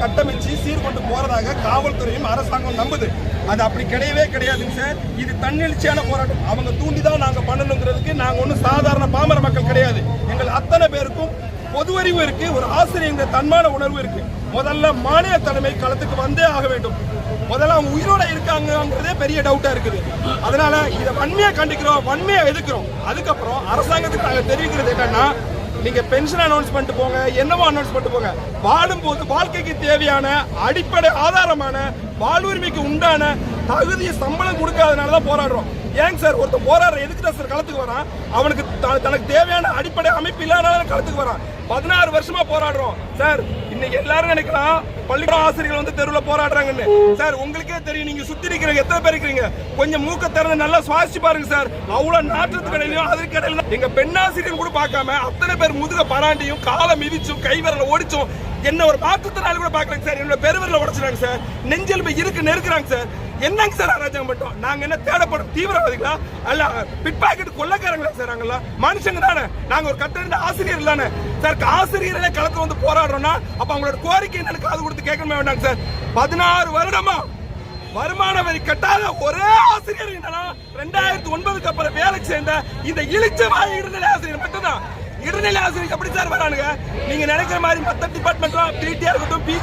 கட்டமைச்சு சீர்கொண்டு போறதாக காவல்துறையும் அரசாங்கம் நம்புது. அது அப்படி கிடையவே கிடையாதுங்க சார். இது தன்னெழுச்சியான போராட்டம். அவங்க தூண்டிதான் நாங்க பண்ணணுங்கிறதுக்கு நாங்க ஒன்றும் சாதாரண பாமர மக்கள் கிடையாது. எங்கள் அத்தனை பேருக்கும் பொது அறிவு இருக்கு, ஒரு ஆசிரியர் தன்மான உணர்வு இருக்கு. முதல்ல மாநில தலைமை களத்துக்கு வந்தே ஆக வேண்டும். முதல்ல அவங்க உயிரோட இருக்காங்கிறதே பெரிய டவுட்டா இருக்குது. அதனால இதை வன்மையா கண்டிக்கிறோம், வன்மையா எதிர்க்கிறோம். அதுக்கப்புறம் அரசாங்கத்துக்கு நாங்கள் தெரிவிக்கிறது என்னன்னா, நீங்க பென்ஷன் அனௌன்ஸ் பண்ணிட்டு போங்க, என்னவோ அனௌன்ஸ் பண்ணிட்டு போங்க. வாழும் போது வாழ்க்கைக்கு தேவையான அடிப்படை ஆதாரமான வாழ்வுரிமைக்கு உண்டான தகுதிய சம்பளம் கொடுக்காதனாலதான் போராடுறோம். ஏங்க சார் ஒருத்தர் போராடுற எதுக்கு தான் சார் களத்துக்கு வரான்? அவனுக்கு தனக்கு தேவையான அடிப்படை அமைப்பு இல்லாத களத்துக்கு வரான். 16 வருஷமா போராடுறோம் சார். இன்னைக்கு எல்லாரும் நினைக்கலாம் பள்ளிக்கூட ஆசிரியர்கள் வந்து தெருவில் போராடுறாங்கன்னு. சார் உங்களுக்கே தெரியும், நீங்க சுத்தி இருக்கிறீங்க, எத்தனை பேர் இருக்கிறீங்க, கொஞ்சம் மூக்க திறந்து நல்லா சுவாசிச்சு பாருங்க சார். அவ்வளவு நாற்றத்துக்கு இடையிலும் அதற்கு இடையில எங்க பெண்ணாசிரியர் கூட பார்க்காம அத்தனை பேர் முதுக பராண்டியும் காலை மிதிச்சும் கை விரல ஓடிச்சும் என்ன ஒரு மாற்றத்தினால கூட பாக்குறாங்க சார். என்னோட பெருவிரல உடைச்சிட்டாங்க சார், நெஞ்சல் இருக்கு நெருக்குறாங்க சார். என்னங்க சார் அராஜகம் பண்ணிட்டோம்? நாங்க என்ன தேடப்படும் தீவிரவாதிகளா அல்ல பிட் பாக்கெட் கொள்ளக்காரங்களா சார்? நாங்களா மனுஷங்க தானே? நாங்க ஒரு கட்டண ஆசிரியர் தானே சார்? ஆசிரியர்களே களத்துல வந்து போராடுறோம்னா அப்ப அவங்களோட கோரிக்கை என்னன்னு காது கொடுத்து கேட்கணுமே வேண்டாங்க சார்? 16 வருடமா வருமான வரி கட்டாத ஒரே ஆசிரியர் என்னன்னா 2009க்கு அப்புறம் வேலைக்கு சேர்ந்த இந்த இழிச்சவாய் இடைநிலை ஆசிரியர் மட்டும்தான். இடைநிலை ஆசிரியர் எப்படி சார் வரானுங்க? நீங்க நினைக்கிற மாதிரி மத்த டிபார்ட்மெண்ட்லாம் பிடிஆர் இருக்கட்டும், பிஜி